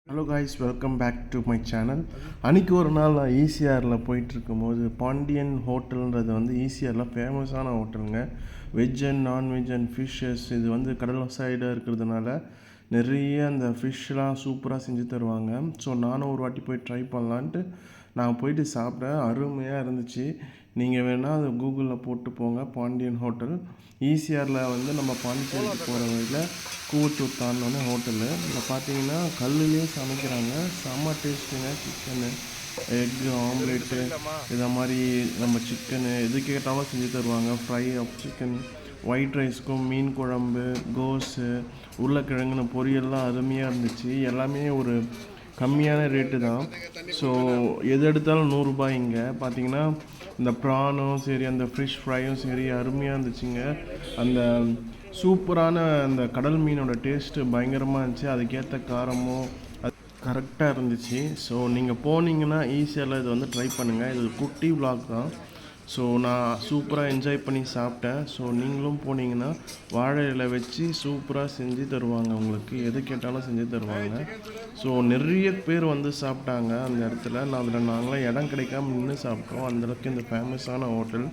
Hello guys, welcome back to my channel. அன்றைக்கி ஒரு நாள் நான் ஈசிஆரில் போயிட்டுருக்கும்போது பாண்டியன் ஹோட்டல்ன்றது வந்து ஈசிஆரில் ஃபேமஸான ஹோட்டலுங்க. Veg and non veg and fishes இது வந்து கடல் சைடாக இருக்கிறதுனால நிறைய அந்த ஃபிஷ்ஷெலாம் சூப்பராக செஞ்சு தருவாங்க. ஸோ நானும் ஒரு வாட்டி போய் ட்ரை பண்ணலான்ட்டு நான் போயிட்டு சாப்பிட்டேன். அருமையாக இருந்துச்சு. நீங்கள் வேணால் அது கூகுளில் போட்டு போங்க, பாண்டியன் ஹோட்டல். ஈசிஆரில் வந்து நம்ம பாண்டிச்சேரிக்கு போகிற வழியில் கூவத்தூர் தாண்டினோடனே ஹோட்டலு. இதில் பார்த்தீங்கன்னா கல்லுலேயே சமைக்கிறாங்க. செம்ம டேஸ்ட்டுங்க. சிக்கனு, எக்கு ஆம்லேட்டு, இதை மாதிரி நம்ம சிக்கனு எது கேட்டாலும் செஞ்சு தருவாங்க. ஃப்ரை ஆஃப் சிக்கன், ஒயிட் ரைஸ்க்கும் மீன் குழம்பு, கோஸு, உருளைக்கிழங்குன பொரியல்லாம் அருமையாக இருந்துச்சு. எல்லாமே ஒரு கம்மியான ரேட்டு தான். ஸோ எது எடுத்தாலும் ரூ. 100 இங்கே பார்த்தீங்கன்னா. இந்த ப்ரானும் சரி, அந்த ஃபிஷ் ஃப்ரையும் சரி அருமையாக இருந்துச்சுங்க. அந்த சூப்பரான அந்த கடல் மீனோட டேஸ்ட்டு பயங்கரமாக இருந்துச்சு. அதுக்கேற்ற காரமும் அது கரெக்டாக இருந்துச்சு. ஸோ நீங்கள் போனீங்கன்னா ஈஸியாக இது வந்து ட்ரை பண்ணுங்கள். இது குட்டி விலாக் தான். ஸோ நான் சூப்பராக என்ஜாய் பண்ணி சாப்பிட்டேன். ஸோ நீங்களும் போனீங்கன்னா வாழை இலை வச்சு சூப்பராக செஞ்சு தருவாங்க. உங்களுக்கு எது கேட்டாலும் செஞ்சு தருவாங்க. ஸோ நிறைய பேர் வந்து சாப்பிட்டாங்க அந்த இடத்துல. நாங்களாம் இடம் கிடைக்காம நின்று சாப்பிட்டோம். அந்தளவுக்கு இந்த ஃபேமஸான ஹோட்டல்